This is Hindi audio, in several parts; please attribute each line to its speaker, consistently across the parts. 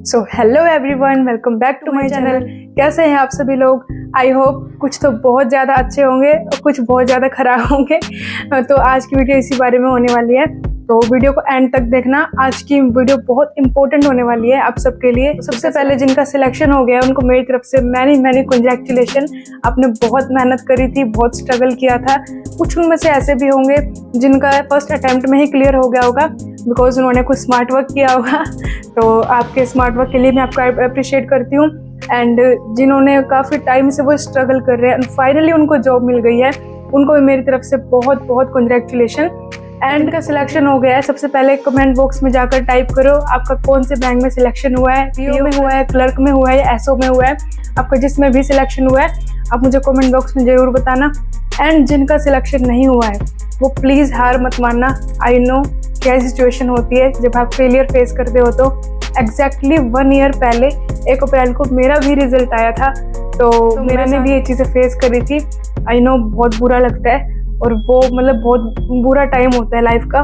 Speaker 1: So hello everyone, welcome back to my channel. कैसे हैं आप सभी लोग? आई होप कुछ तो बहुत ज़्यादा अच्छे होंगे और कुछ बहुत ज़्यादा खराब होंगे। तो आज की वीडियो इसी बारे में होने वाली है, तो वीडियो को एंड तक देखना। आज की वीडियो बहुत इंपॉर्टेंट होने वाली है आप सबके लिए। सबसे पहले जिनका सिलेक्शन हो गया उनको मेरी तरफ से मैनी कंग्रेचुलेशन। आपने बहुत मेहनत करी थी, बहुत स्ट्रगल किया था। कुछ उनमें से ऐसे भी होंगे जिनका फर्स्ट अटेम्प्ट में ही क्लियर हो गया होगा बिकॉज उन्होंने कुछ स्मार्ट वर्क किया होगा। तो आपके स्मार्ट वर्क के लिए मैं आपको अप्रिशिएट करती हूँ। एंड जिन्होंने काफ़ी टाइम से वो स्ट्रगल कर रहे हैं फाइनली उनको जॉब मिल गई है, उनको भी मेरी तरफ से बहुत बहुत कंग्रेचुलेशन। एंड का सिलेक्शन हो गया है, सबसे पहले कमेंट बॉक्स में जाकर टाइप करो आपका कौन से बैंक में सिलेक्शन हुआ है, पीओ में हुआ है, क्लर्क में हुआ है या एसओ में हुआ है। आपका जिसमें भी सिलेक्शन हुआ है आप मुझे कमेंट बॉक्स में ज़रूर बताना। एंड जिनका सिलेक्शन नहीं हुआ है वो प्लीज़ हार मत मानना। आई नो क्या सिचुएशन होती है जब आप फेलियर फेस करते हो। तो एग्जैक्टली 1 ईयर पहले 1 अप्रैल को मेरा भी रिजल्ट आया था, तो मैंने भी ये चीज़ें फेस करी थी। आई नो बहुत बुरा लगता है और वो मतलब बहुत बुरा टाइम होता है लाइफ का।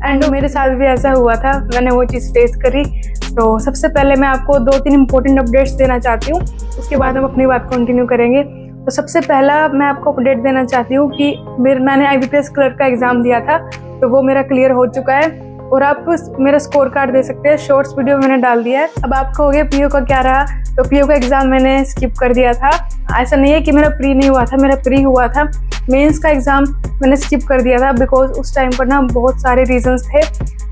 Speaker 1: एंड मेरे साथ भी ऐसा हुआ था, मैंने वो चीज़ फेस करी। तो सबसे पहले मैं आपको 2-3 इंपॉर्टेंट अपडेट्स देना चाहती हूँ, उसके बाद हम अपनी बात कंटिन्यू करेंगे। तो सबसे पहला मैं आपको अपडेट देना चाहती हूँ कि मैंने IBPS क्लर्क का एग्ज़ाम दिया था, तो वो मेरा क्लियर हो चुका है और आप मेरा स्कोर कार्ड दे सकते हैं। शॉर्ट्स वीडियो मैंने डाल दिया है। अब आप कहोगे पीओ का क्या रहा, तो पीओ का एग्ज़ाम मैंने स्किप कर दिया था। ऐसा नहीं है कि मेरा प्री नहीं हुआ था, मेरा प्री हुआ था। मेंस का एग्ज़ाम मैंने स्किप कर दिया था बिकॉज उस टाइम पर ना बहुत सारे रीजंस थे,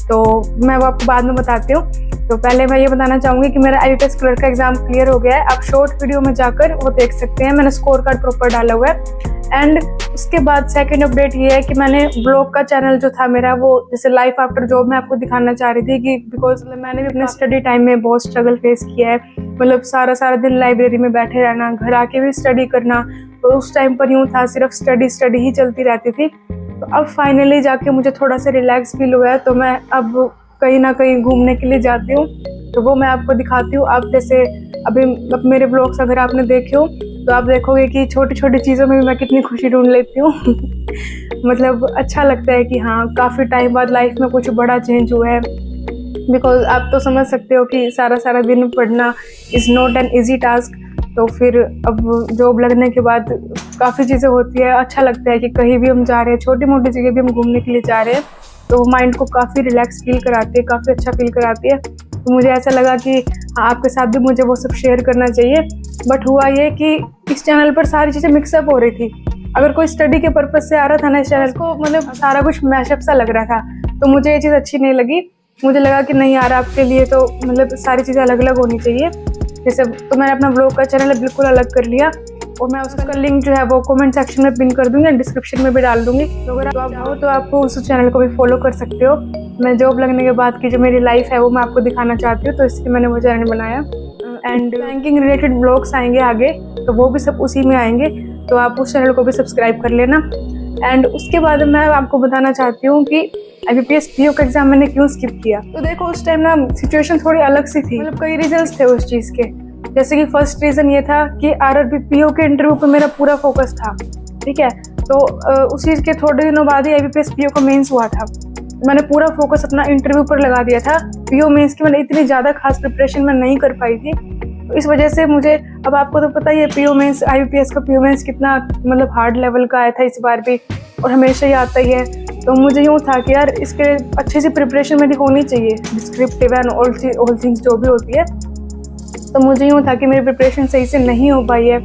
Speaker 1: तो मैं वो आपको बाद में बताती हूँ। तो पहले मैं ये बताना चाहूँगी कि मेरा IBPS क्लर्क का एग्ज़ाम क्लियर हो गया है। आप शॉर्ट वीडियो में जाकर वो देख सकते हैं, मैंने स्कोर कार्ड प्रॉपर डाला हुआ है। एंड उसके बाद सेकंड अपडेट ये है कि मैंने ब्लॉग का चैनल जो था मेरा, वो जैसे लाइफ आफ्टर जॉब मैं आपको दिखाना चाह रही थी कि बिकॉज मैंने भी अपने स्टडी टाइम में बहुत स्ट्रगल फेस किया है। मतलब सारा दिन लाइब्रेरी में बैठे रहना, घर आके भी स्टडी करना, तो उस टाइम पर यूँ था सिर्फ स्टडी ही चलती रहती थी। तो अब फाइनली जाके मुझे थोड़ा सा रिलैक्स फील हुआ है, तो मैं अब कहीं ना कहीं घूमने के लिए जाती हूँ, तो वो मैं आपको दिखाती हूँ। आप जैसे अभी मेरे ब्लॉग्स अगर आपने देखे हो तो आप देखोगे कि छोटी छोटी चीज़ों में भी मैं कितनी खुशी ढूंढ लेती हूँ। मतलब अच्छा लगता है कि हाँ काफ़ी टाइम बाद लाइफ में कुछ बड़ा चेंज हुआ है। बिकॉज आप तो समझ सकते हो कि सारा दिन पढ़ना is not an easy task. तो फिर अब जॉब लगने के बाद काफ़ी चीज़ें होती है, अच्छा लगता है कि कहीं भी हम जा रहे हैं, छोटी मोटी जगह भी हम घूमने के लिए जा रहे हैं, तो माइंड को काफ़ी रिलैक्स फील कराती है, काफ़ी अच्छा फील कराती है। तो मुझे ऐसा लगा कि आपके साथ भी मुझे वो सब शेयर करना चाहिए। बट हुआ ये कि इस चैनल पर सारी चीज़ें मिक्सअप हो रही थी। अगर कोई स्टडी के पर्पज़ से आ रहा था ना इस चैनल को, मतलब सारा कुछ मैशअप सा लग रहा था, तो मुझे ये चीज़ अच्छी नहीं लगी। मुझे लगा कि नहीं यार, आपके लिए तो मतलब सारी चीज़ें अलग अलग होनी चाहिए। जैसे तो मैंने अपना ब्लॉग का चैनल बिल्कुल अलग कर लिया और मैं उसका लिंक जो है वो कमेंट सेक्शन में पिन कर दूंगी, डिस्क्रिप्शन में भी डाल दूंगी। तो अगर आप चाहो तो आप उस चैनल को भी फॉलो कर सकते हो। मैं जॉब लगने के बाद की जो मेरी लाइफ है वो मैं आपको दिखाना चाहती हूँ, तो इसलिए मैंने वो चैनल बनाया। एंड बैंकिंग रिलेटेड ब्लॉग्स आएंगे आगे, तो वो भी सब उसी में आएंगे, तो आप उस चैनल को भी सब्सक्राइब कर लेना। एंड उसके बाद मैं आपको बताना चाहती हूँ कि IBPS पीओ का एग्ज़ाम मैंने क्यों स्किप किया। तो देखो उस टाइम ना सिचुएशन थोड़ी अलग सी थी, मतलब कई रीजंस थे उस चीज़ के। जैसे कि फर्स्ट रीज़न ये था कि RRB पीओ के इंटरव्यू पे मेरा पूरा फोकस था, ठीक है। तो उसी के थोड़े दिनों बाद ही IBPS पीओ का मेंस हुआ था। मैंने पूरा फोकस अपना इंटरव्यू पर लगा दिया था। पीओ मेंस की मैंने इतनी ज़्यादा खास प्रिपरेशन मैं नहीं कर पाई थी, तो इस वजह से मुझे, अब आपको तो पता ही है पीओ मेंस, IBPS का पीओ मेंस कितना मतलब हार्ड लेवल का आया था इस बार भी, और हमेशा ही आता ही है। तो मुझे यूँ था कि यार इसके अच्छे से प्रिपरेशन मेरी होनी चाहिए, डिस्क्रिप्टिव एंड ऑल थिंग्स जो भी होती है। तो मुझे यूँ था कि मेरी प्रिपरेशन सही से नहीं हो पाई है,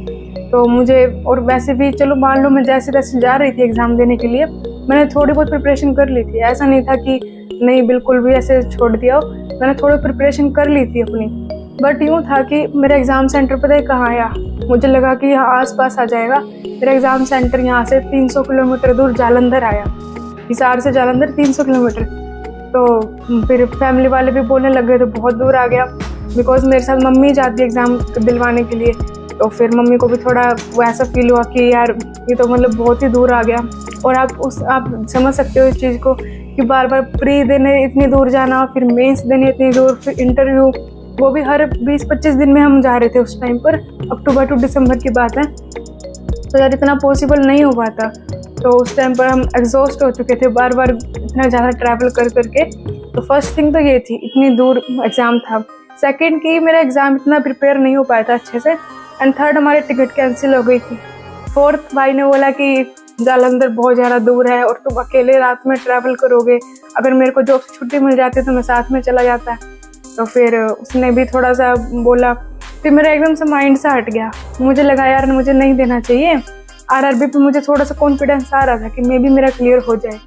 Speaker 1: तो मुझे, और वैसे भी चलो मान लो मैं जैसे तैसे जा रही थी एग्ज़ाम देने के लिए, मैंने थोड़ी बहुत प्रिपरेशन कर ली थी। ऐसा नहीं था कि नहीं बिल्कुल भी ऐसे छोड़ दिया हो, मैंने थोड़ी प्रिपरेशन कर ली थी अपनी। बट यूँ था कि मेरा एग्ज़ाम सेंटर पता है कहाँ आया, मुझे लगा कि यहाँ आसपास आ जाएगा। मेरा एग्ज़ाम सेंटर यहाँ से 300 किलोमीटर दूर जालंधर आया, हिसार से जालंधर 300 किलोमीटर। तो फिर फैमिली वाले भी बोलने लग गए तो बहुत दूर आ गया, बिकॉज मेरे साथ मम्मी जाती है एग्ज़ाम दिलवाने के लिए। तो फिर मम्मी को भी थोड़ा वो ऐसा फील हुआ कि यार ये तो मतलब बहुत ही दूर आ गया। और आप समझ सकते हो इस चीज़ को कि बार बार प्री देने इतनी दूर जाना, फिर मेंस देने इतनी दूर, फिर इंटरव्यू, वो भी हर 20-25 दिन में हम जा रहे थे उस टाइम पर। अक्टूबर टू दिसंबर की बात है, तो यार इतना पॉसिबल नहीं हो पाता। तो उस टाइम पर हम एग्जॉस्ट हो चुके थे बार इतना ज़्यादा ट्रैवल कर करके। तो फर्स्ट थिंग तो ये थी, इतनी दूर एग्ज़ाम था। सेकंड की मेरा एग्ज़ाम इतना प्रिपेयर नहीं हो पाया था अच्छे से, एंड थर्ड हमारी टिकट कैंसिल हो गई थी। फोर्थ भाई ने बोला कि जालंधर बहुत ज़्यादा दूर है और तुम अकेले रात में ट्रैवल करोगे, अगर मेरे को जॉब से छुट्टी मिल जाती तो मैं साथ में चला जाता। तो फिर उसने भी थोड़ा सा बोला, फिर मेरा एकदम से माइंड सा हट गया। मुझे लगा यार मुझे नहीं देना चाहिए। आरआरबी पे मुझे थोड़ा सा कॉन्फिडेंस आ रहा था कि मे भी मेरा क्लियर हो जाए।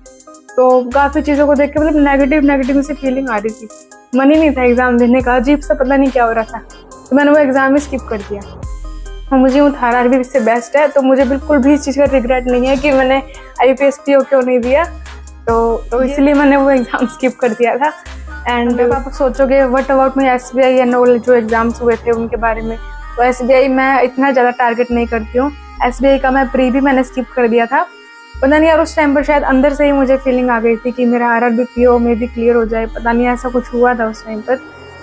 Speaker 1: तो काफ़ी चीज़ों को देख के मतलब नेगेटिव से फीलिंग आ रही थी। मन ही नहीं था एग्ज़ाम देने का, अजीब सा पता नहीं क्या हो रहा था। तो मैंने वो एग्ज़ाम ही स्किप कर दिया। और मुझे यूँ था आरआरबी इससे बेस्ट है, तो मुझे बिल्कुल भी इस चीज़ का रिग्रेट नहीं है कि मैंने IPS PO क्यों नहीं दिया। तो इसलिए मैंने वो एग्ज़ाम स्किप कर दिया था। एंड आप सोचोगे what about my SBI and all जो एग्ज़ाम्स हुए थे उनके बारे में। तो SBI मैं इतना ज़्यादा टारगेट नहीं करती हूँ। SBI का मैं प्री भी मैंने स्किप कर दिया था। पता नहीं यार उस टाइम पर शायद अंदर से ही मुझे फीलिंग आ गई थी कि मेरा RRB PO में भी क्लियर हो जाए। पता नहीं ऐसा कुछ हुआ था उस टाइम पर।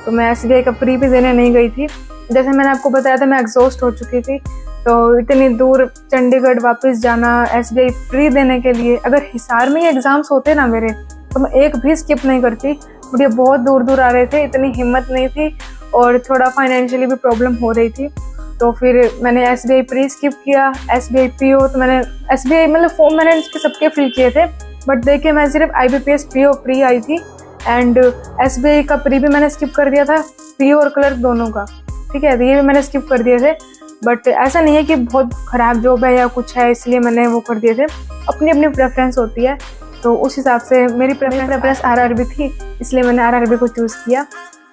Speaker 1: तो मैं SBI का प्री भी देने नहीं गई थी। जैसे मैंने आपको बताया था मैं एग्जॉस्ट हो चुकी थी। तो इतनी दूर चंडीगढ़ वापस जाना SBI प्री देने के लिए, अगर हिसार में ही एग्ज़ाम्स होते ना मेरे तो मैं एक भी स्किप नहीं करती। मुझे बहुत दूर दूर आ रहे थे, इतनी हिम्मत नहीं थी और थोड़ा फाइनेंशियली भी प्रॉब्लम हो रही थी। तो फिर मैंने SBI प्री स्किप किया। SBI PO तो मैंने SBI मतलब फॉर्म मैंने इसके सबके फिल किए थे, बट देखिए मैं सिर्फ IBPS PO प्री आई थी। एंड SBI का प्री भी मैंने स्किप कर दिया था, PO और क्लर्क दोनों का, ठीक है। ये भी मैंने स्किप कर दिए थे। बट ऐसा नहीं है कि बहुत ख़राब जॉब है या कुछ है इसलिए मैंने वो कर दिए थे। अपनी अपनी प्रेफरेंस होती है, तो उस हिसाब से मेरी प्रेफरेंस RRB थी, इसलिए मैंने RRB को चूज़ किया।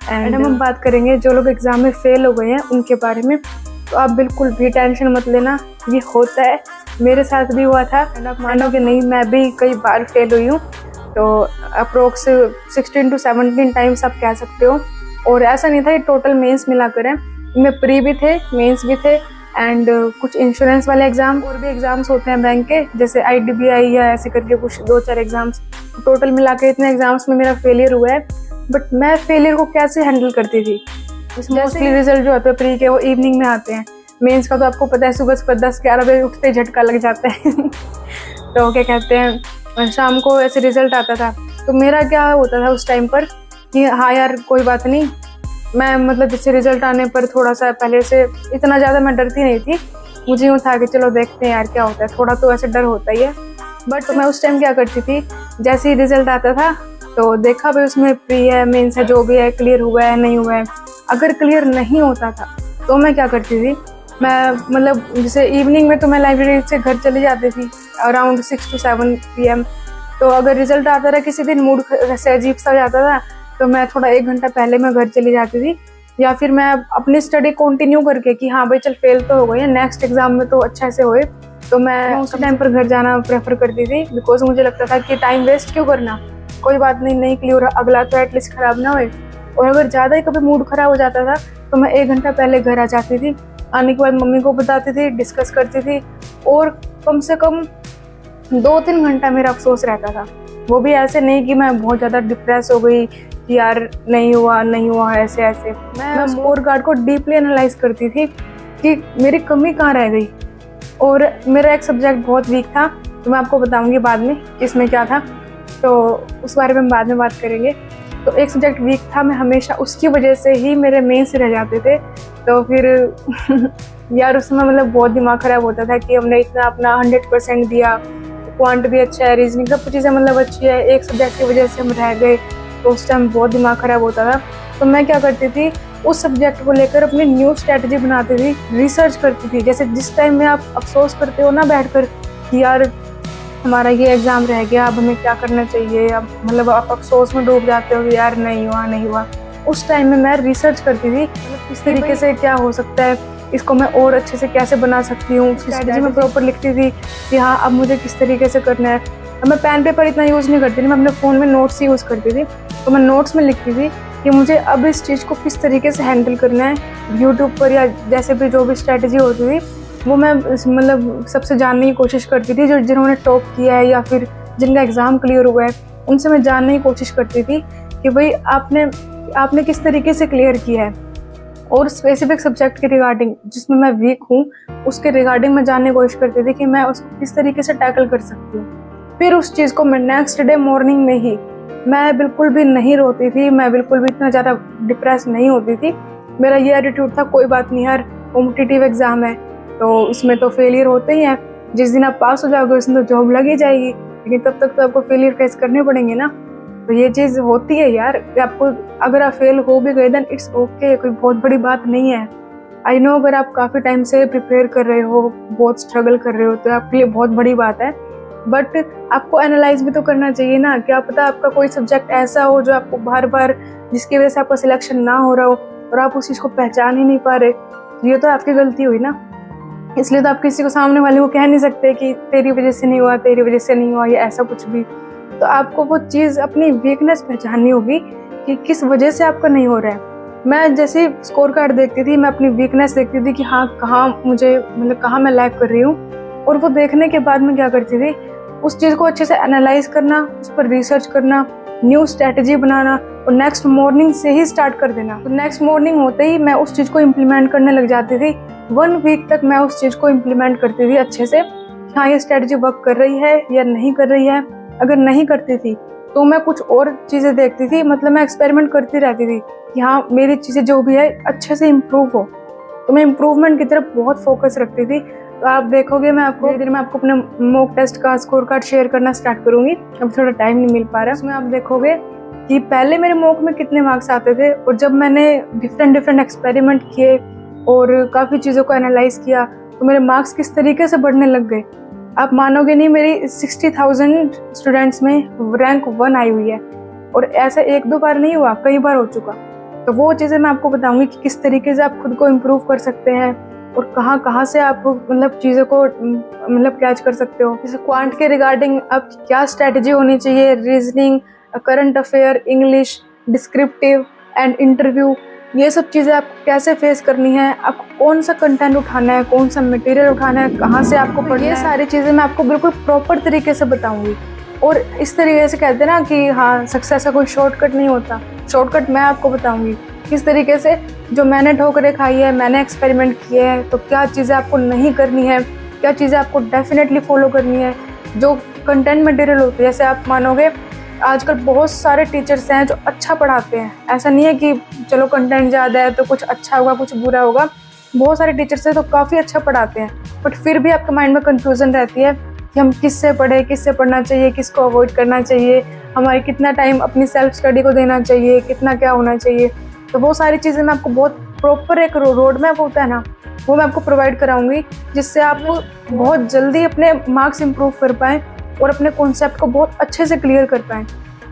Speaker 1: एंड हम बात करेंगे जो लोग एग्ज़ाम में फेल हो गए हैं उनके बारे में। तो आप बिल्कुल भी टेंशन मत लेना, ये होता है, मेरे साथ भी हुआ था। एंड आप मानोगे नहीं, मैं भी कई बार फेल हुई हूँ। तो अप्रोक्स 16 to 17 टाइम्स आप कह सकते हो। और ऐसा नहीं था ये टोटल मेंस मिलाकर है, इनमें प्री भी थे, मेंस भी थे, एंड कुछ इंश्योरेंस वाले एग्ज़ाम और भी एग्ज़ाम्स होते हैं बैंक के, जैसे IDBI या ऐसे करके कुछ 2-4 एग्ज़ाम्स। टोटल मिला के इतने एग्ज़ाम्स में मेरा फेलियर हुआ है। बट मैं फेलियर को कैसे हैंडल करती थी, मोस्टली रिजल्ट जो होते हैं प्री के वो इवनिंग में आते हैं। मेंस का तो आपको पता है सुबह 10-11 बजे उठते झटका लग जाता है तो क्या कहते हैं शाम को ऐसे रिजल्ट आता था। तो मेरा क्या होता था उस टाइम पर कि हाँ यार कोई बात नहीं, मैं मतलब जैसे रिजल्ट आने पर थोड़ा सा पहले से इतना ज़्यादा मैं डरती नहीं थी। मुझे यूँ था कि चलो देखते हैं यार क्या होता है, थोड़ा तो ऐसे डर होता ही है। बट मैं उस टाइम क्या करती थी, जैसे ही रिजल्ट आता था तो देखा भाई उसमें प्री है, मेंस है, जो भी है, क्लियर हुआ है नहीं हुआ है। अगर क्लियर नहीं होता था तो मैं क्या करती थी, मैं मतलब जैसे इवनिंग में तो मैं लाइब्रेरी से घर चली जाती थी अराउंड 6 to 7 PM। तो अगर रिजल्ट आता था किसी दिन मूड ऐसे अजीब सा हो जाता था तो मैं थोड़ा 1 घंटा पहले मैं घर चली जाती थी, या फिर मैं अपनी स्टडी कंटिन्यू करके कि हाँ भाई चल फेल तो हो गई है, नेक्स्ट एग्जाम में तो अच्छे से होए, तो मैं उस टाइम पर घर जाना प्रेफर करती थी। बिकॉज मुझे लगता था कि टाइम वेस्ट क्यों करना, कोई बात नहीं क्लियर, अगला तो एटलीस्ट ख़राब ना होए। और अगर ज़्यादा ही कभी मूड ख़राब हो जाता था तो मैं 1 घंटा पहले घर आ जाती थी। आने के बाद मम्मी को बताती थी, डिस्कस करती थी, और कम से कम 2-3 घंटा मेरा अफसोस रहता था। वो भी ऐसे नहीं कि मैं बहुत ज़्यादा डिप्रेस हो गई कि यार नहीं हुआ ऐसे ऐसे। मैं स्कोर कार्ड को डीपली एनालाइज करती थी कि मेरी कमी कहाँ रह गई। और मेरा एक सब्जेक्ट बहुत वीक था, तो मैं आपको बताऊंगी बाद में इसमें क्या था, तो उस बारे में हम बाद में बात करेंगे। तो एक सब्जेक्ट वीक था, मैं हमेशा उसकी वजह से ही मेरे मेंस रह जाते थे। तो फिर यार उसमें मतलब बहुत दिमाग ख़राब होता था कि हमने इतना अपना 100% दिया, क्वांट भी अच्छा है, रीजनिंग सब चीज़ें मतलब अच्छी है, एक सब्जेक्ट की वजह से हम रह गए। तो उस टाइम बहुत दिमाग ख़राब होता था। तो मैं क्या करती थी, उस सब्जेक्ट को लेकर अपनी न्यू स्ट्रेटजी बनाती थी, रिसर्च करती थी। जैसे जिस टाइम में आप अफसोस करते हो ना बैठकर कि यार हमारा ये एग्ज़ाम रह गया, अब हमें क्या करना चाहिए, अब मतलब आप अफसोस में डूब जाते हो कि यार नहीं हुआ। उस टाइम में मैं रिसर्च करती थी, मतलब किस तरीके से क्या हो सकता है, इसको मैं और अच्छे से कैसे बना सकती हूँ। उसकी स्ट्रेटजी में प्रॉपर लिखती थी कि हाँ अब मुझे किस तरीके से करना है। अब मैं पेन पेपर इतना यूज़ नहीं करती थी, मैं अपने फ़ोन में नोट्स यूज़ करती थी। तो मैं नोट्स में लिखती थी कि मुझे अब इस चीज़ को किस तरीके से हैंडल करना है। यूट्यूब पर या जैसे भी जो भी स्ट्रेटजी होती थी वो मैं मतलब सबसे जानने की कोशिश करती थी, जो जिन्होंने टॉप किया है या फिर जिनका एग्ज़ाम क्लियर हुआ है उनसे मैं जानने की कोशिश करती थी कि भाई आपने किस तरीके से क्लियर किया है। और स्पेसिफिक सब्जेक्ट के रिगार्डिंग जिसमें मैं वीक हूँ उसके रिगार्डिंग मैं जानने की कोशिश करती थी कि मैं उसको किस तरीके से टैकल कर सकती हूँ। फिर उस चीज़ को मैं नेक्स्ट डे मॉर्निंग में ही मैं बिल्कुल भी नहीं रोती थी, मैं बिल्कुल भी इतना ज़्यादा डिप्रेस नहीं होती थी। मेरा ये एटीट्यूड था, कोई बात नहीं यार, कॉम्पिटिटिव एग्ज़ाम है तो इसमें तो फेलियर होते ही हैं, जिस दिन आप पास हो जाओगे उस दिन तो जॉब लग ही जाएगी, लेकिन तब तक तो आपको फेलियर फेस करने पड़ेंगे ना। तो ये चीज़ होती है यार कि आपको अगर आप फेल हो भी गए देन इट्स ओके, कोई बहुत बड़ी बात नहीं है। आई नो अगर आप काफ़ी टाइम से प्रिपेयर कर रहे हो, बहुत स्ट्रगल कर रहे हो तो आपके लिए बहुत बड़ी बात है, बट आपको एनालाइज भी तो करना चाहिए ना। क्या पता आपका कोई सब्जेक्ट ऐसा हो जो आपको बार बार, जिसकी वजह से आपका सिलेक्शन ना हो रहा हो और आप उस चीज़ को पहचान ही नहीं पा रहे, ये तो आपकी गलती हुई ना। इसलिए तो आप किसी को, सामने वाले को कह नहीं सकते कि तेरी वजह से नहीं हुआ, तेरी वजह से नहीं हुआ या ऐसा कुछ भी। तो आपको वो चीज़, अपनी वीकनेस पहचाननी होगी कि किस वजह से आपका नहीं हो रहा है। मैं जैसे स्कोर कार्ड देखती थी, मैं अपनी वीकनेस देखती थी कि हाँ कहाँ मुझे, मतलब कहाँ मैं लैग कर रही हूँ, और वो देखने के बाद मैं क्या करती थी, उस चीज़ को अच्छे से एनालाइज करना, उस पर रिसर्च करना, न्यू स्ट्रैटेजी बनाना और नेक्स्ट मॉर्निंग से ही स्टार्ट कर देना। तो नेक्स्ट मॉर्निंग होते ही मैं उस चीज़ को इम्प्लीमेंट करने लग जाती थी। 1 वीक तक मैं उस चीज़ को इम्प्लीमेंट करती थी अच्छे से, हाँ ये स्ट्रैटेजी वर्क कर रही है या नहीं कर रही है। अगर नहीं करती थी तो मैं कुछ और चीज़ें देखती थी, मतलब मैं एक्सपेरिमेंट करती रहती थी कि हाँ मेरी चीज़ें जो भी है अच्छे से इम्प्रूव हो। तो मैं इम्प्रूवमेंट की तरफ बहुत फोकस रखती थी। तो आप देखोगे मैं आपको धीरे धीरे मैं आपको अपने मॉक टेस्ट का स्कोर कार्ड शेयर करना स्टार्ट करूँगी। अब थोड़ा टाइम नहीं मिल पा रहा, उसमें आप देखोगे कि पहले मेरे मॉक में कितने मार्क्स आते थे, और जब मैंने डिफरेंट एक्सपेरिमेंट किए और काफ़ी चीज़ों को एनालाइज किया तो मेरे मार्क्स किस तरीके से बढ़ने लग गए। आप मानोगे नहीं, मेरी 60,000 स्टूडेंट्स में रैंक 1 आई हुई है, और ऐसा 1-2 बार नहीं हुआ, कई बार हो चुका। तो वो चीज़ें मैं आपको बताऊंगी कि किस तरीके से आप खुद को इम्प्रूव कर सकते हैं और कहाँ से आप मतलब चीज़ों को मतलब कैच कर सकते हो। जैसे क्वांट के रिगार्डिंग अब क्या स्ट्रैटेजी होनी चाहिए, reasoning, current affair, English, descriptive and interview, ये सब चीज़ें आपको कैसे फेस करनी है, आपको कौन सा कंटेंट उठाना है, कौन सा मटेरियल उठाना है, कहाँ से आपको पढ़ना है, ये सारी चीज़ें मैं आपको बिल्कुल प्रॉपर तरीके से बताऊंगी। और इस तरीके से कहते हैं ना कि हाँ सक्सेस का कोई शॉर्टकट नहीं होता, शॉर्टकट मैं आपको बताऊंगी किस तरीके से, जो मैंने ठोकरें खाई है, मैंने एक्सपेरिमेंट किए हैं, तो क्या चीज़ें आपको नहीं करनी है, क्या चीज़ें आपको डेफिनेटली फॉलो करनी है। जो कंटेंट मटेरियल होते हैं, जैसे आप मानोगे आजकल बहुत सारे टीचर्स हैं जो अच्छा पढ़ाते हैं, ऐसा नहीं है कि चलो कंटेंट ज़्यादा है तो कुछ अच्छा होगा कुछ बुरा होगा। बहुत सारे टीचर्स हैं तो काफ़ी अच्छा पढ़ाते हैं, बट फिर भी आपके माइंड में कंफ्यूजन रहती है कि हम किससे पढ़े, किससे पढ़ना चाहिए, किसको अवॉइड करना चाहिए, हमारे कितना टाइम अपनी सेल्फ स्टडी को देना चाहिए, कितना क्या होना चाहिए। तो वो सारी चीज़ें मैं आपको बहुत प्रॉपर एक रोड मैप होता है ना, वो मैं आपको प्रोवाइड कराऊंगी, जिससे आप बहुत जल्दी अपने मार्क्स इंप्रूव कर पाएँ और अपने कॉन्सेप्ट को बहुत अच्छे से क्लियर कर पाएँ।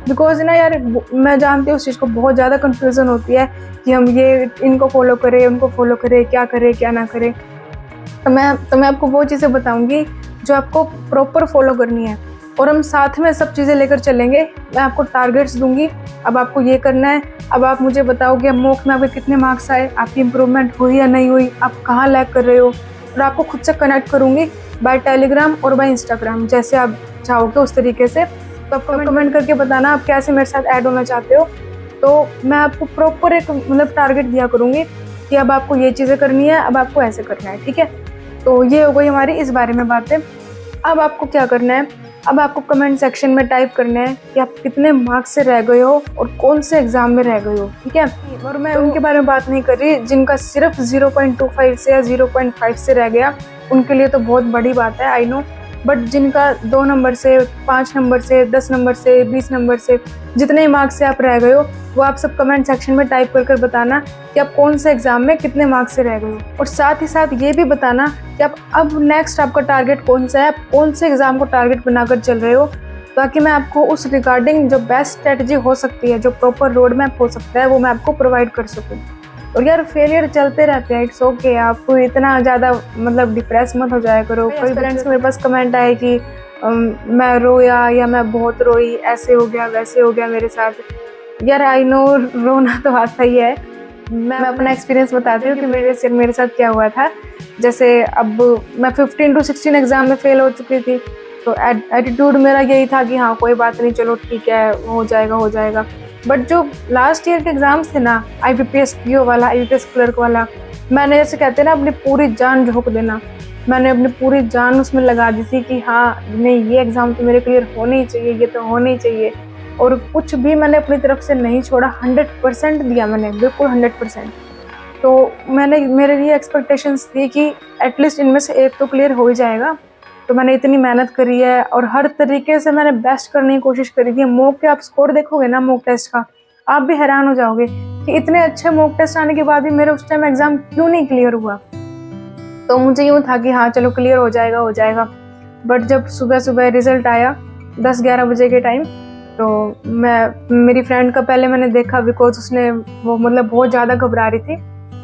Speaker 1: बिकॉज ना यार मैं जानती हूँ उस चीज़ को बहुत ज़्यादा कन्फ्यूज़न होती है कि हम ये इनको फॉलो करें, उनको फॉलो करें, क्या करें क्या ना करें। तो मैं आपको वो चीज़ें बताऊँगी जो आपको प्रॉपर फॉलो करनी है, और हम साथ में सब चीज़ें लेकर चलेंगे। मैं आपको टारगेट्स दूंगी, अब आपको ये करना है, अब आप मुझे बताओगे मॉक में आपके कितने मार्क्स आए, आपकी इंप्रूवमेंट हुई या नहीं हुई, आप कहाँ लैग कर रहे हो। और आपको खुद से कनेक्ट करूँगी बाय टेलीग्राम और बाय इंस्टाग्राम, जैसे आप चाहोगे उस तरीके से। तो आप कमेंट करके बताना आप कैसे मेरे साथ ऐड होना चाहते हो। तो मैं आपको प्रॉपर एक मतलब टारगेट दिया करूँगी कि अब आपको ये चीज़ें करनी है, अब आपको ऐसे करना है, ठीक है। तो ये हो गई हमारी इस बारे में बातें। अब आपको क्या करना है, अब आपको कमेंट सेक्शन में टाइप करना है कि आप कितने मार्क्स से रह गए हो और कौन से एग्ज़ाम में रह गए हो, ठीक है। और मैं उनके बारे में बात नहीं कर रही जिनका सिर्फ 0.25 से या 0.5 से रह गया, उनके लिए तो बहुत बड़ी बात है, आई नो। बट जिनका 2 नंबर से, 5 नंबर से, 10 नंबर से, 20 नंबर से, जितने मार्क्स से आप रह गए हो, वो आप सब कमेंट सेक्शन में टाइप कर बताना कि आप कौन से एग्ज़ाम में कितने मार्क्स से रह गए हो। और साथ ही साथ ये भी बताना कि आप अब नेक्स्ट आपका टारगेट कौन सा है, आप कौन से एग्ज़ाम को टारगेट बनाकर चल रहे हो, ताकि मैं आपको उस रिगार्डिंग जो बेस्ट स्ट्रेटजी हो सकती है, जो प्रॉपर रोड मैप हो सकता है, वो मैं आपको प्रोवाइड कर सकूँ। और यार फेलियर चलते रहते हैं, इट्स ओके, आप इतना ज़्यादा मतलब डिप्रेस मत हो जाया करो। कोई फ्रेंड्स के मेरे पास कमेंट आए कि मैं रोया या मैं बहुत रोई, ऐसे हो गया वैसे हो गया मेरे साथ। यार आई नो रोना तो आता ही है, मैं अपना एक्सपीरियंस बताती हूँ कि मेरे साथ क्या हुआ था। जैसे अब मैं 15 to 16 एग्ज़ाम में फ़ेल हो चुकी थी, तो एटीट्यूड मेरा यही था कि हाँ कोई बात नहीं, चलो ठीक है, हो जाएगा। बट जो लास्ट ईयर के एग्ज़ाम्स थे ना, IBPS PO वाला, IBPS क्लर्क वाला, मैंने जैसे कहते हैं ना अपनी पूरी जान झोंक देना, मैंने अपनी पूरी जान उसमें लगा दी थी कि हाँ नहीं ये एग्ज़ाम तो मेरे क्लियर होने ही चाहिए, ये तो होने ही चाहिए। और कुछ भी मैंने अपनी तरफ से नहीं छोड़ा, 100% दिया मैंने, बिल्कुल 100%। तो मेरे लिए एक्सपेक्टेशंस थी कि एटलीस्ट इनमें से एक तो क्लियर हो ही जाएगा। तो मैंने इतनी मेहनत करी है और हर तरीके से मैंने बेस्ट करने की कोशिश करी थी। मॉक के आप स्कोर देखोगे ना मॉक टेस्ट का, आप भी हैरान हो जाओगे कि इतने अच्छे मॉक टेस्ट आने के बाद भी मेरे उस टाइम एग्जाम क्यों नहीं क्लियर हुआ। तो मुझे यूँ था कि हाँ चलो क्लियर हो जाएगा। बट जब सुबह सुबह रिजल्ट आया 10-11 बजे के टाइम, तो मेरी फ्रेंड का पहले मैंने देखा, बिकॉज उसने वो मतलब बहुत ज़्यादा घबरा रही थी।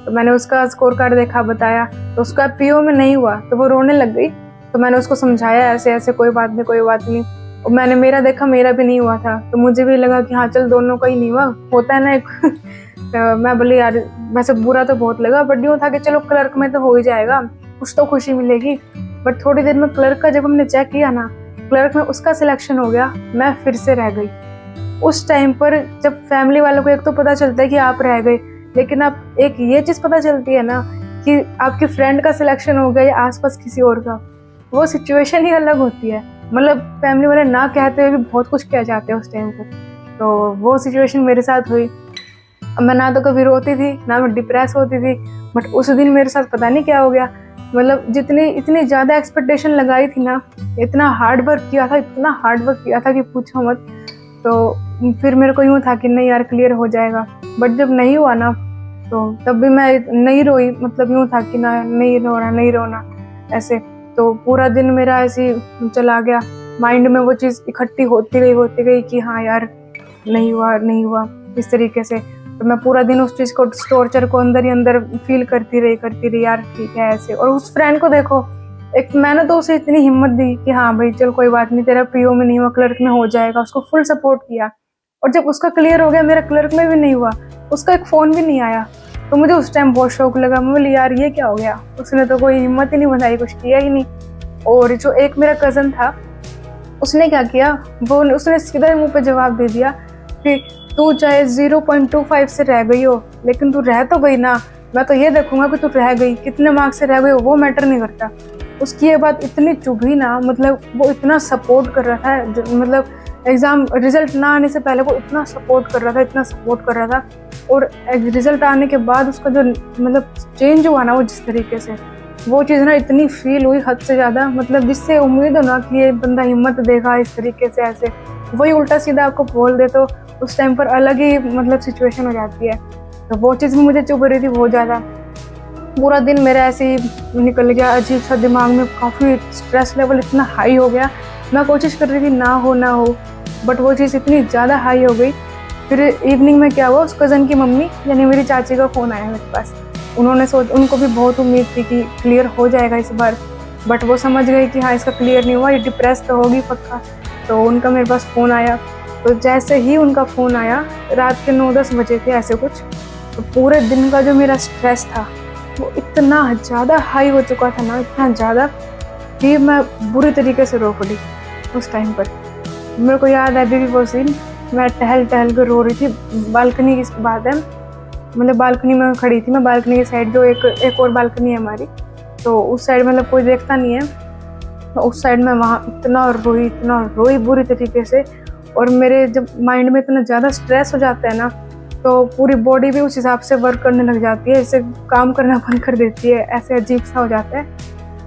Speaker 1: तो मैंने उसका स्कोर कार्ड देखा, बताया, तो उसका पीओ में नहीं हुआ, तो वो रोने लग गई। तो मैंने उसको समझाया ऐसे ऐसे, कोई बात नहीं। और मैंने मेरा देखा, मेरा भी नहीं हुआ था। तो मुझे भी लगा कि हाँ चल दोनों का ही नहीं हुआ, होता है ना एक मैं बोली यार, वैसे बुरा तो बहुत लगा, बट यूँ था कि चलो क्लर्क में तो हो ही जाएगा, कुछ तो खुशी मिलेगी। बट थोड़ी देर में क्लर्क का जब हमने चेक किया ना, क्लर्क में उसका सिलेक्शन हो गया, मैं फिर से रह गई। उस टाइम पर जब फैमिली वालों को एक तो पता चलता है कि आप रह गए, लेकिन आप एक ये चीज़ पता चलती है ना कि आपकी फ्रेंड का सिलेक्शन हो गया या आसपास किसी और का, वो सिचुएशन ही अलग होती है। मतलब फैमिली वाले ना कहते हुए भी बहुत कुछ कह जाते हैं उस टाइम पर। तो वो सिचुएशन मेरे साथ हुई। मैं ना तो कभी रोती थी, ना मैं डिप्रेस होती थी, बट उस दिन मेरे साथ पता नहीं क्या हो गया। मतलब इतनी ज़्यादा एक्सपेक्टेशन लगाई थी ना, इतना हार्ड वर्क किया था कि पूछो मत। तो फिर मेरे को यूँ था कि नहीं यार क्लियर हो जाएगा। बट जब नहीं हुआ ना, तो तब भी मैं नहीं रोई, मतलब यूँ था कि ना नहीं रोना ऐसे। तो पूरा दिन मेरा ऐसे ही चला गया, माइंड में वो चीज़ इकट्ठी होती गई कि हाँ यार नहीं हुआ इस तरीके से। तो मैं पूरा दिन उस चीज़ को, टॉर्चर को अंदर ही अंदर फील करती रही यार ठीक है ऐसे। और उस फ्रेंड को देखो, एक मैंने तो उसे इतनी हिम्मत दी कि हाँ भाई चल कोई बात नहीं, तेरा पीओ में नहीं हुआ, क्लर्क में हो जाएगा, उसको फुल सपोर्ट किया। और जब उसका क्लियर हो गया, मेरा क्लर्क में भी नहीं हुआ, उसका एक फ़ोन भी नहीं आया, तो मुझे उस टाइम बहुत शौक लगा। मैं बोली यार ये क्या हो गया, उसने तो कोई हिम्मत ही नहीं बनाई, कुछ किया ही नहीं। और जो एक मेरा कज़न था, उसने क्या किया, उसने सीधा मुंह पे जवाब दे दिया कि तू चाहे 0.25 से रह गई हो, लेकिन तू रह तो गई ना, मैं तो ये देखूंगा कि तू रह गई, कितने मार्क्स से रह गई हो वो मैटर नहीं करता। उसकी ये बात इतनी चुभी ना, मतलब वो इतना सपोर्ट कर रहा था, मतलब एग्ज़ाम रिजल्ट ना आने से पहले वो इतना सपोर्ट कर रहा था। और रिजल्ट आने के बाद उसका जो मतलब चेंज हुआ ना, वो जिस तरीके से, वो चीज़ ना इतनी फील हुई हद से ज़्यादा, मतलब जिससे उम्मीद हो ना कि ये बंदा हिम्मत देगा इस तरीके से ऐसे, वही उल्टा सीधा आपको बोल दे, तो उस टाइम पर अलग ही मतलब सिचुएशन हो जाती है। तो वो चीज़ भी मुझे चुभ रही थी बहुत ज़्यादा। पूरा दिन मेरा ऐसे ही निकल गया, अजीब सा, दिमाग में काफ़ी स्ट्रेस लेवल इतना हाई हो गया। मैं कोशिश कर रही थी ना हो, बट वो चीज़ इतनी ज़्यादा हाई हो गई। फिर इवनिंग में क्या हुआ, उस कज़न की मम्मी यानी मेरी चाची का फ़ोन आया मेरे पास। उनको भी बहुत उम्मीद थी कि क्लियर हो जाएगा इस बार, बट वो समझ गई कि हाँ इसका क्लियर नहीं हुआ, ये डिप्रेस तो होगी पक्का। तो उनका मेरे पास फ़ोन आया। तो जैसे ही उनका फ़ोन आया, रात के 9-10 बजे थे ऐसे कुछ, तो पूरे दिन का जो मेरा स्ट्रेस था वो इतना ज़्यादा हाई हो चुका था ना, इतना ज़्यादा कि मैं बुरी तरीके से रो पड़ी उस टाइम पर। मेरे को याद है अभी भी वो सीन, मैं टहल कर रो रही थी। बालकनी की बात है, मतलब बालकनी में खड़ी थी मैं, बालकनी की साइड जो एक और बालकनी है हमारी, तो उस साइड मतलब कोई देखता नहीं है, तो उस साइड में वहाँ इतना रोई बुरी तरीके से। और मेरे जब माइंड में इतना ज़्यादा स्ट्रेस हो जाता है ना, तो पूरी बॉडी भी उस हिसाब से वर्क करने लग जाती है, इससे काम करना बंद कर देती है, ऐसे अजीब सा हो जाता है।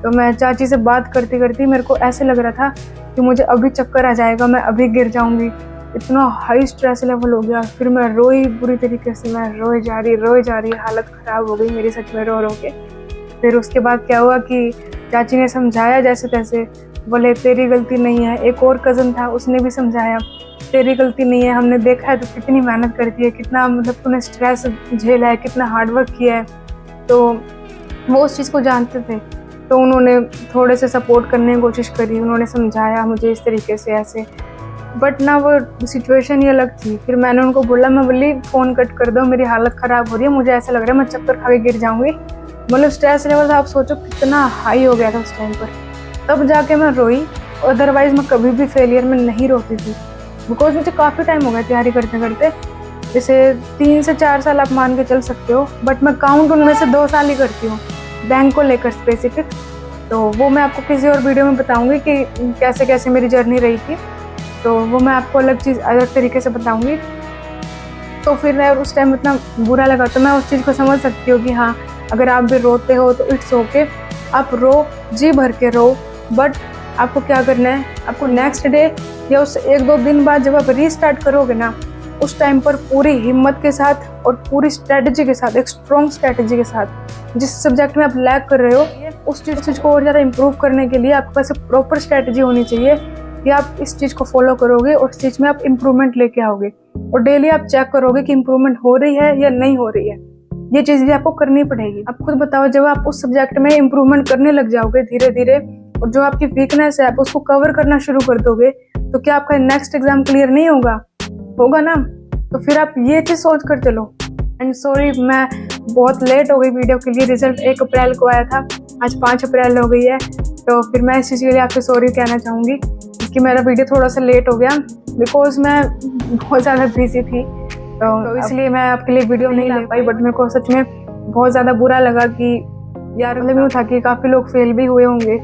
Speaker 1: तो मैं चाची से बात करती मेरे को ऐसे लग रहा था कि मुझे अभी चक्कर आ जाएगा, मैं अभी गिर जाऊंगी, इतना हाई स्ट्रेस लेवल हो गया। फिर मैं रोई बुरी तरीके से, मैं रोए जा रही, हालत ख़राब हो गई मेरी सच में रो के। फिर उसके बाद क्या हुआ कि चाची ने समझाया जैसे तैसे, बोले तेरी गलती नहीं है। एक और कज़न था, उसने भी समझाया तेरी गलती नहीं है, हमने देखा है तो कितनी मेहनत करती है, कितना मतलब तूने स्ट्रेस झेला है, कितना हार्ड वर्क किया है। तो वो उस चीज़ को जानते थे, तो उन्होंने थोड़े से सपोर्ट करने की कोशिश करी, उन्होंने समझाया मुझे इस तरीके से ऐसे। बट ना वो सिचुएशन ही अलग थी। फिर मैंने उनको बोला, मैं बोली फ़ोन कट कर दो, मेरी हालत ख़राब हो रही है, मुझे ऐसा लग रहा है मैं चक्कर खा के गिर जाऊँगी। मतलब स्ट्रेस लेवल आप सोचो कितना हाई हो गया था उस टाइम पर, तब जाके मैं रोई। अदरवाइज़ मैं कभी भी फेलियर में नहीं रोती थी, बिकॉज मुझे काफ़ी टाइम हो गया तैयारी करते, जैसे 3 से 4 साल आप मान के चल सकते हो, बट मैं काउंट उनमें से 2 साल ही करती हूँ बैंक को लेकर स्पेसिफिक। तो वो मैं आपको किसी और वीडियो में बताऊँगी कि कैसे कैसे मेरी जर्नी रही थी। तो वो मैं आपको अलग तरीके से बताऊँगी। तो फिर मैं उस टाइम इतना बुरा लगा, तो मैं उस चीज़ को समझ सकती हूँ कि हाँ, अगर आप भी रोते हो तो इट्स ओके, आप रो, जी भर के रो, बट आपको क्या करना है, आपको नेक्स्ट डे या उस 1-2 दिन बाद जब आप रीस्टार्ट करोगे ना, उस टाइम पर पूरी हिम्मत के साथ और पूरी स्ट्रेटजी के साथ, एक स्ट्रॉन्ग स्ट्रेटजी के साथ, जिस सब्जेक्ट में आप लैग कर रहे हो उस चीज़ को और ज़्यादा इम्प्रूव करने के लिए आपके पास एक प्रॉपर स्ट्रेटजी होनी चाहिए कि आप इस चीज़ को फॉलो करोगे और इस चीज़ में आप इम्प्रूवमेंट लेके आओगे और डेली आप चेक करोगे कि इम्प्रूवमेंट हो रही है या नहीं हो रही है। ये चीज़ भी आपको करनी पड़ेगी। आप खुद बताओ, जब आप उस सब्जेक्ट में इम्प्रूवमेंट करने लग जाओगे धीरे धीरे और जो आपकी वीकनेस है आप उसको कवर करना शुरू कर दोगे, तो क्या आपका नेक्स्ट एग्जाम क्लियर नहीं होगा ना? तो फिर आप ये चीज़ सोच कर चलो। एंड सॉरी, मैं बहुत लेट हो गई वीडियो के लिए। रिजल्ट 1 अप्रैल को आया था, आज 5 अप्रैल हो गई है, तो फिर मैं इस चीज़ के लिए आपसे सॉरी कहना चाहूँगी कि मेरा वीडियो थोड़ा सा लेट हो गया, बिकॉज मैं बहुत ज़्यादा बिजी थी, तो इसलिए मैं आपके लिए वीडियो नहीं ले पाई। बट मेरे को सच में बहुत ज़्यादा बुरा लगा कि यार, मतलब यूँ था कि काफ़ी लोग फेल भी हुए होंगे,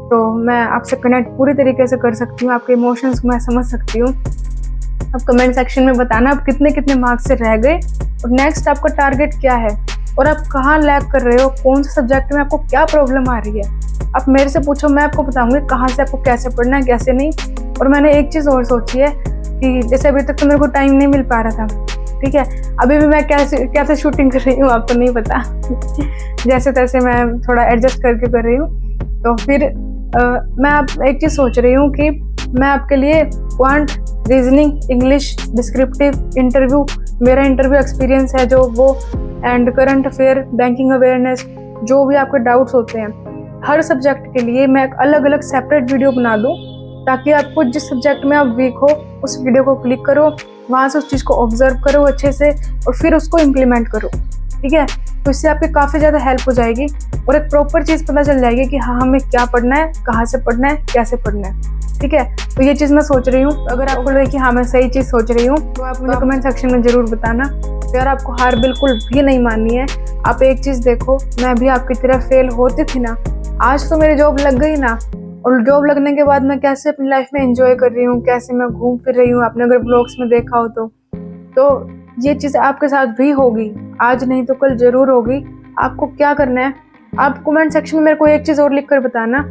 Speaker 1: तो मैं आपसे कनेक्ट पूरी तरीके से कर सकती हूँ, आपके इमोशंस को मैं समझ सकती हूँ। आप कमेंट सेक्शन में बताना आप कितने मार्क्स से रह गए और नेक्स्ट आपका टारगेट क्या है और आप कहाँ लैग कर रहे हो, कौन से सब्जेक्ट में आपको क्या प्रॉब्लम आ रही है। आप मेरे से पूछो, मैं आपको बताऊंगी कहाँ से आपको कैसे पढ़ना है, कैसे नहीं। और मैंने एक चीज़ और सोची है कि जैसे अभी तक तो मेरे को टाइम नहीं मिल पा रहा था, ठीक है, अभी भी मैं कैसे शूटिंग कर रही हूँ आपको नहीं पता जैसे तैसे मैं थोड़ा एडजस्ट करके कर रही हूँ। तो फिर मैं आप एक चीज़ सोच रही हूँ कि मैं आपके लिए quant, reasoning, English, descriptive, interview, मेरा इंटरव्यू एक्सपीरियंस है जो वो, and current affair, banking awareness, जो भी आपके डाउट्स होते हैं हर सब्जेक्ट के लिए मैं एक अलग अलग सेपरेट वीडियो बना दूँ, ताकि आपको जिस सब्जेक्ट में आप वीक हो उस वीडियो को क्लिक करो, वहाँ से उस चीज़ को ऑब्जर्व करो अच्छे से और फिर उसको इम्प्लीमेंट करो, ठीक है। तो इससे आपकी काफ़ी ज़्यादा हेल्प हो जाएगी और एक प्रॉपर चीज़ पता चल जाएगी कि हाँ, हमें क्या पढ़ना है, कहाँ से पढ़ना है, कैसे पढ़ना है, ठीक है। तो ये चीज़ मैं सोच रही हूँ। अगर आपको लगे कि हाँ मैं सही चीज़ सोच रही हूँ तो आप मुझे कमेंट सेक्शन में ज़रूर बताना। तो यार, आपको हार बिल्कुल भी नहीं माननी है। आप एक चीज़ देखो, मैं भी आपकी तरह फेल होती थी ना, आज तो मेरी जॉब लग गई ना, और जॉब लगने के बाद मैं कैसे अपनी लाइफ में एंजॉय कर रही हूँ, कैसे मैं घूम फिर रही हूँ, आपने अगर ब्लॉग्स में देखा हो तो ये चीज़ आपके साथ भी होगी, आज नहीं तो कल जरूर होगी। आपको क्या करना है, आप कमेंट सेक्शन में मेरे को एक चीज़ और लिख कर बताना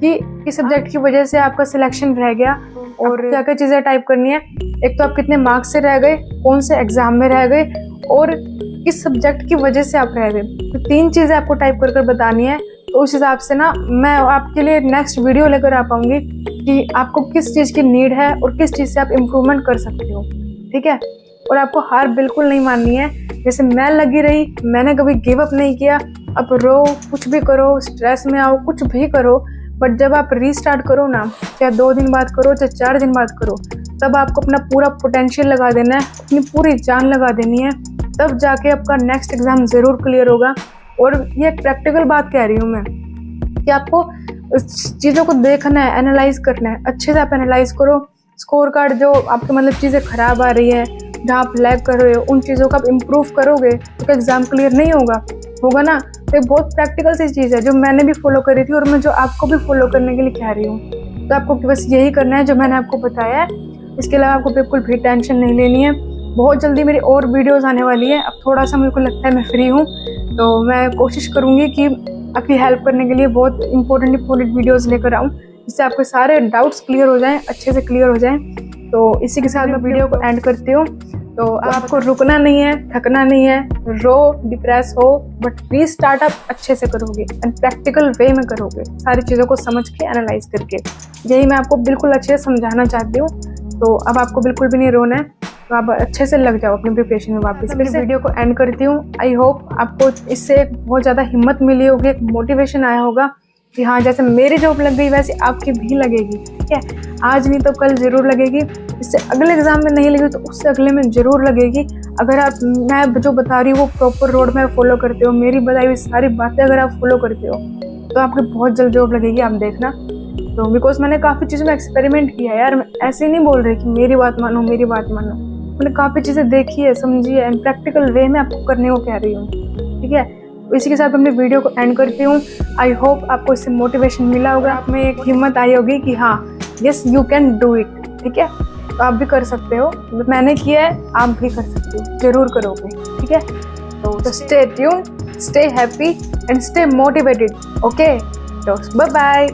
Speaker 1: कि किस सब्जेक्ट की वजह से आपका सिलेक्शन रह गया और क्या क्या चीज़ें टाइप करनी है। एक तो आप कितने मार्क्स से रह गए, कौन से एग्जाम में रह गए और किस सब्जेक्ट की वजह से आप रह गए। तो 3 चीज़ें आपको टाइप कर कर बतानी है। तो उस हिसाब से ना मैं आपके लिए नेक्स्ट वीडियो लेकर आ पाऊंगी कि आपको किस चीज़ की नीड है और किस चीज़ से आप इम्प्रूवमेंट कर सकते हो, ठीक है। और आपको हार बिल्कुल नहीं माननी है। जैसे मैं लगी रही, मैंने कभी गिव अप नहीं किया। आप रो, कुछ भी करो, स्ट्रेस में आओ, कुछ भी करो, बट जब आप रीस्टार्ट करो ना, चाहे 2 दिन बाद करो, चाहे 4 दिन बाद करो, तब आपको अपना पूरा पोटेंशियल लगा देना है, अपनी पूरी जान लगा देनी है, तब जाके आपका नेक्स्ट एग्ज़ाम ज़रूर क्लियर होगा। और ये एक प्रैक्टिकल बात कह रही हूँ मैं कि आपको चीज़ों को देखना है, एनालाइज करना है, अच्छे से आप एनालाइज करो। स्कोर कार्ड जो आपके मतलब चीज़ें ख़राब आ रही है, जहाँ आप लैग कर रहे हो, उन चीज़ों को आप इम्प्रूव करोगे तो एग्ज़ाम क्लियर नहीं होगा ना। तो एक बहुत प्रैक्टिकल सी चीज़ है जो मैंने भी फॉलो करी थी और मैं जो आपको भी फॉलो करने के लिए कह रही हूँ। तो आपको बस यही करना है जो मैंने आपको बताया है। इसके अलावा आपको बिल्कुल भी टेंशन नहीं लेनी है। बहुत जल्दी मेरी और वीडियोज़ आने वाली है। अब थोड़ा सा मेरे को लगता है मैं फ्री हूँ, तो मैं कोशिश करूँगी कि आपकी हेल्प करने के लिए बहुत इंपॉर्टेंट वीडियोज़ लेकर आऊँ, जिससे आपके सारे डाउट्स क्लियर हो जाएँ, अच्छे से क्लियर हो जाएँ। तो इसी के साथ मैं वीडियो को एंड करती हूँ। तो आपको रुकना नहीं है, थकना नहीं है, रो, डिप्रेस हो, बट रीस्टार्ट आप अच्छे से करोगे एंड प्रैक्टिकल वे में करोगे, सारी चीज़ों को समझ के एनालाइज करके। यही मैं आपको बिल्कुल अच्छे से समझाना चाहती हूँ। तो अब आपको बिल्कुल भी नहीं रोना है, तो आप अच्छे से लग जाओ अपनी प्रिपरेशन में वापस। फिर से वीडियो को एंड करती हूँ। आई होप आपको इससे बहुत ज़्यादा हिम्मत मिली होगी, एक मोटिवेशन आया होगा कि हाँ, जैसे मेरी जॉब लग गई वैसे आपकी भी लगेगी, ठीक है। आज नहीं तो कल ज़रूर लगेगी। इससे अगले एग्ज़ाम में नहीं लगी तो उससे अगले में ज़रूर लगेगी। अगर आप, मैं जो बता रही हूँ वो प्रॉपर रोड में फॉलो करते हो, मेरी बताई हुई सारी बातें अगर आप फॉलो करते हो तो आपकी बहुत जल्द जॉब लगेगी, आप देखना। तो बिकॉज मैंने काफ़ी चीज़ों में एक्सपेरिमेंट किया है यार, मैं ऐसे नहीं बोल रही कि मेरी बात मानो मेरी बात मानो। मैंने काफ़ी चीज़ें देखी है, समझी है, एंड प्रैक्टिकल वे में आपको करने को कह रही हूँ, ठीक है। इसी के साथ अपने वीडियो को एंड करती हूँ। आई होप आपको इससे मोटिवेशन मिला होगा, आप में एक हिम्मत आई होगी कि हाँ, yes you can do it, ठीक है। आप भी कर सकते हो, मैंने किया है, आप भी कर सकते हो, जरूर करोगे, ठीक है। तो stay tune, stay happy and stay motivated, okay. तो बाय बाय।